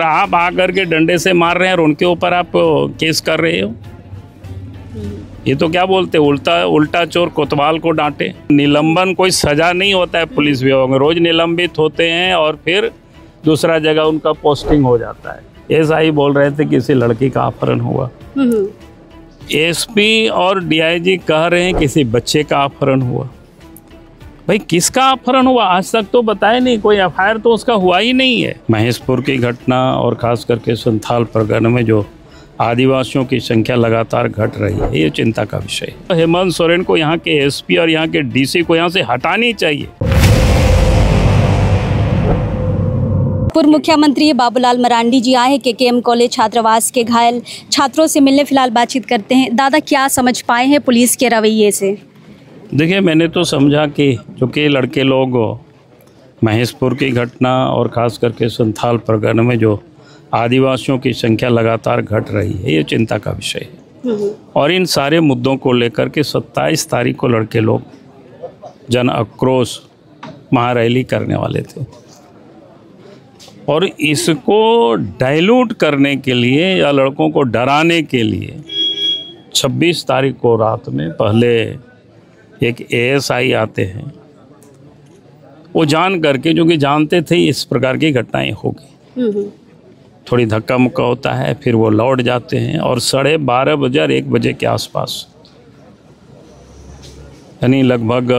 आप आकर के डंडे से मार रहे हैं और उनके ऊपर आप केस कर रहे हो। ये तो क्या बोलते हैं, उल्टा चोर कोतवाल को डांटे। निलंबन कोई सजा नहीं होता है पुलिस विभाग में, रोज निलंबित होते हैं और फिर दूसरा जगह उनका पोस्टिंग हो जाता है। ऐसा ही बोल रहे थे किसी लड़की का अपहरण हुआ। एसपी और डीआईजी कह रहे हैं किसी बच्चे का अपहरण हुआ। भाई किसका अपहरण हुआ आज तक तो बताया नहीं, कोई एफआईआर तो उसका हुआ ही नहीं है। महेशपुर की घटना और खास करके संथाल परगना में जो आदिवासियों की संख्या लगातार घट रही है, ये चिंता का विषय है। हेमंत सोरेन को यहाँ के एसपी और यहाँ के डीसी को यहाँ से हटानी चाहिए। पूर्व मुख्यमंत्री बाबूलाल मरांडी जी आए हैं केकेएम कॉलेज छात्रावास के घायल छात्रों से मिलने। फिलहाल बातचीत करते हैं। दादा, क्या समझ पाए हैं पुलिस के रवैये से? देखिए, मैंने तो समझा कि चूँकि लड़के लोग महेशपुर की घटना और ख़ास करके संथाल परगना में जो आदिवासियों की संख्या लगातार घट रही है, ये चिंता का विषय है। और इन सारे मुद्दों को लेकर के 27 तारीख को लड़के लोग जन आक्रोश महारैली करने वाले थे और इसको डाइल्यूट करने के लिए या लड़कों को डराने के लिए 26 तारीख को रात में पहले एक एएसआई आते हैं। वो जान करके, जो कि जानते थे इस प्रकार की घटनाएं होगी, थोड़ी धक्का मुक्का होता है, फिर वो लौट जाते हैं और 12:30 बजे और 1 बजे के आसपास, यानी लगभग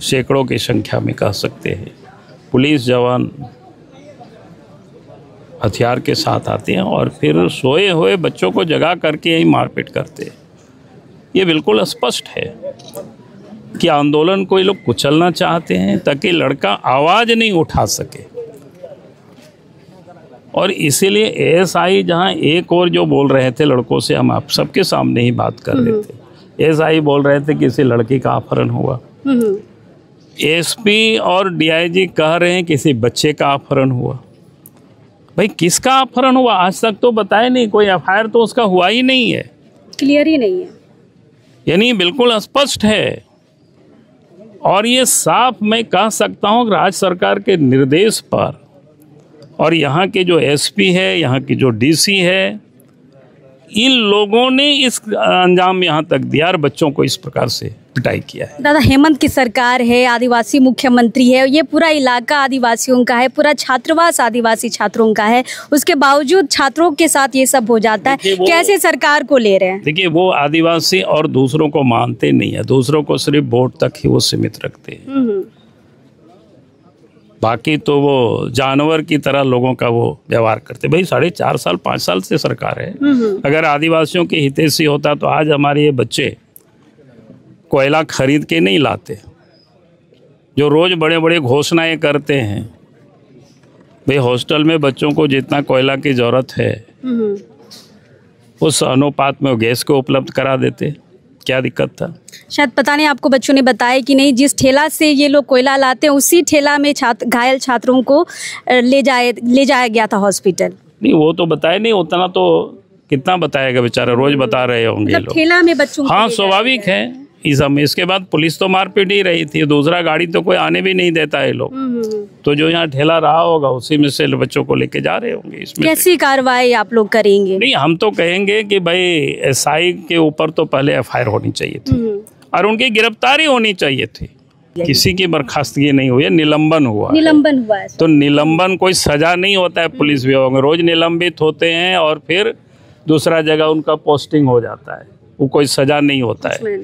सैकड़ों की संख्या में कह सकते हैं, पुलिस जवान हथियार के साथ आते हैं और फिर सोए हुए बच्चों को जगा करके यही मारपीट करते हैं। ये बिल्कुल स्पष्ट है कि आंदोलन को ये लोग कुचलना चाहते हैं ताकि लड़का आवाज़ नहीं उठा सके। और इसीलिए एएसआई जहां एक और जो बोल रहे थे लड़कों से, हम आप सबके सामने ही बात कर रहे थे। एएसआई बोल रहे थे किसी लड़की का अपहरण हुआ। एसपी और डीआईजी कह रहे हैं किसी बच्चे का अपहरण हुआ। भाई किसका अपहरण हुआ आज तक तो बताया नहीं, कोई एफआईआर तो उसका हुआ ही नहीं है, क्लियर ही नहीं है, यानी बिल्कुल स्पष्ट है। और ये साफ मैं कह सकता हूँ कि राज्य सरकार के निर्देश पर और यहाँ के जो एसपी है, यहाँ की जो डीसी है, इन लोगों ने इस अंजाम यहाँ तक दिया और बच्चों को इस प्रकार से पिटाई किया है। दादा, हेमंत की सरकार है, आदिवासी मुख्यमंत्री है, ये पूरा इलाका आदिवासियों का है, पूरा छात्रावास आदिवासी छात्रों का है, उसके बावजूद छात्रों के साथ ये सब हो जाता है। कैसे सरकार को ले रहे हैं? देखिए, वो आदिवासी और दूसरों को मानते नहीं है, दूसरों को सिर्फ वोट तक ही वो सीमित रखते हैं। बाकी तो वो जानवर की तरह लोगों का वो व्यवहार करते। भाई 4.5 साल 5 साल से सरकार है। अगर आदिवासियों के हितैषी होता तो आज हमारे ये बच्चे कोयला खरीद के नहीं लाते, जो रोज बड़े बड़े घोषणाएं करते हैं। भाई हॉस्टल में बच्चों को जितना कोयला की जरूरत है उस अनुपात में वो गैस को उपलब्ध करा देते, क्या दिक्कत था? शायद पता नहीं आपको बच्चों ने बताया कि नहीं, जिस ठेला से ये लोग कोयला लाते हैं उसी ठेला में घायल छात्रों को ले जाया गया था हॉस्पिटल। नहीं, वो तो बताया नहीं, उतना तो कितना बताएगा बेचारा, रोज बता रहे होंगे लोग। ठेला में बच्चों को, हाँ स्वाभाविक है इस समय। इसके बाद पुलिस तो मारपीट ही रही थी, दूसरा गाड़ी तो कोई आने भी नहीं देता है लोग। तो जो यहाँ ठेला रहा होगा उसी में से बच्चों को लेके जा रहे होंगे। इसमें कैसी कार्रवाई आप लोग करेंगे? नहीं, हम तो कहेंगे कि भाई एसआई के ऊपर तो पहले एफआईआर होनी चाहिए थी और उनकी गिरफ्तारी होनी चाहिए थी। किसी की बर्खास्तगी नहीं हुई है, निलंबन हुआ है। तो निलंबन कोई सजा नहीं होता है पुलिस विभाग में, रोज निलंबित होते हैं और फिर दूसरा जगह उनका पोस्टिंग हो जाता है, वो कोई सजा नहीं होता है।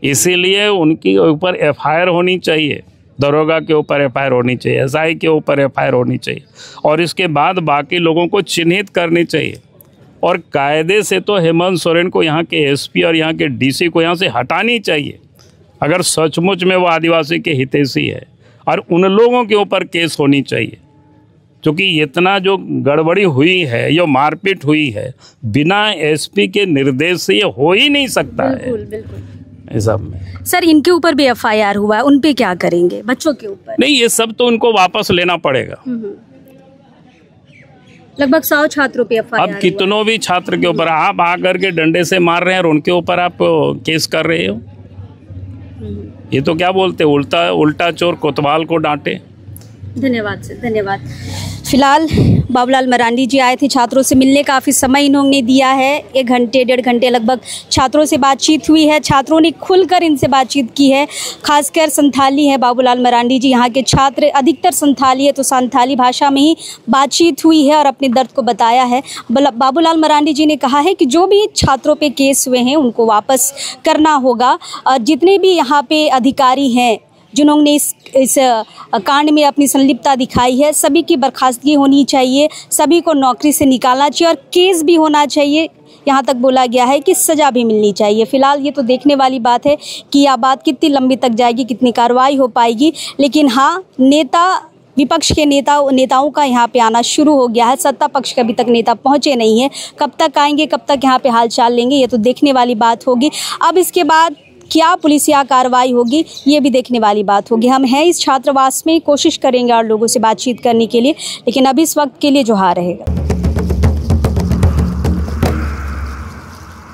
इसीलिए उनके ऊपर एफआईआर होनी चाहिए, दरोगा के ऊपर एफआईआर होनी चाहिए, एसआई के ऊपर एफआईआर होनी चाहिए और इसके बाद बाकी लोगों को चिन्हित करनी चाहिए। और कायदे से तो हेमंत सोरेन को यहाँ के एसपी और यहाँ के डीसी को यहाँ से हटानी चाहिए अगर सचमुच में वो आदिवासी के हितैषी है, और उन लोगों के ऊपर केस होनी चाहिए। क्योंकि इतना जो गड़बड़ी हुई है, जो मारपीट हुई है, बिना एसपी के निर्देश से ये हो ही नहीं सकता है। बिल्कुल। सब में सर, इनके ऊपर भी एफआईआर हुआ है, उन पे क्या करेंगे? बच्चों के ऊपर नहीं, ये सब तो उनको वापस लेना पड़ेगा। लगभग 100 छात्रों पे एफआईआर। अब कितनों भी छात्र के ऊपर आप आकर के डंडे से मार रहे हैं और उनके ऊपर आप केस कर रहे हो। ये तो क्या बोलते हैं, उल्टा चोर कोतवाल को डांटे। धन्यवाद सर, धन्यवाद। फिलहाल बाबूलाल मरांडी जी आए थे छात्रों से मिलने, काफ़ी समय इन्होंने दिया है, 1 घंटे 1.5 घंटे लगभग छात्रों से बातचीत हुई है। छात्रों ने खुलकर इनसे बातचीत की है, खासकर संथाली है बाबूलाल मरांडी जी, यहाँ के छात्र अधिकतर संथाली है, तो संथाली भाषा में ही बातचीत हुई है और अपने दर्द को बताया है। बाबूलाल मरांडी जी ने कहा है कि जो भी छात्रों पे केस हुए हैं उनको वापस करना होगा। जितने भी यहाँ पे अधिकारी हैं जिन्होंने इस कांड में अपनी संलिप्तता दिखाई है, सभी की बर्खास्तगी होनी चाहिए, सभी को नौकरी से निकालना चाहिए और केस भी होना चाहिए। यहाँ तक बोला गया है कि सज़ा भी मिलनी चाहिए। फिलहाल ये तो देखने वाली बात है कि यह बात कितनी लंबी तक जाएगी, कितनी कार्रवाई हो पाएगी। लेकिन हाँ, विपक्ष के नेताओं का यहाँ पे आना शुरू हो गया है। सत्ता पक्ष के अभी तक नेता पहुँचे नहीं है, कब तक आएंगे, कब तक यहाँ पे हालचाल लेंगे, ये तो देखने वाली बात होगी। अब इसके बाद क्या पुलिसिया कार्रवाई होगी, ये भी देखने वाली बात होगी। हम हैं इस छात्रावास में, कोशिश करेंगे और लोगों से बातचीत करने के लिए, लेकिन अभी इस वक्त के लिए जोहार रहेगा।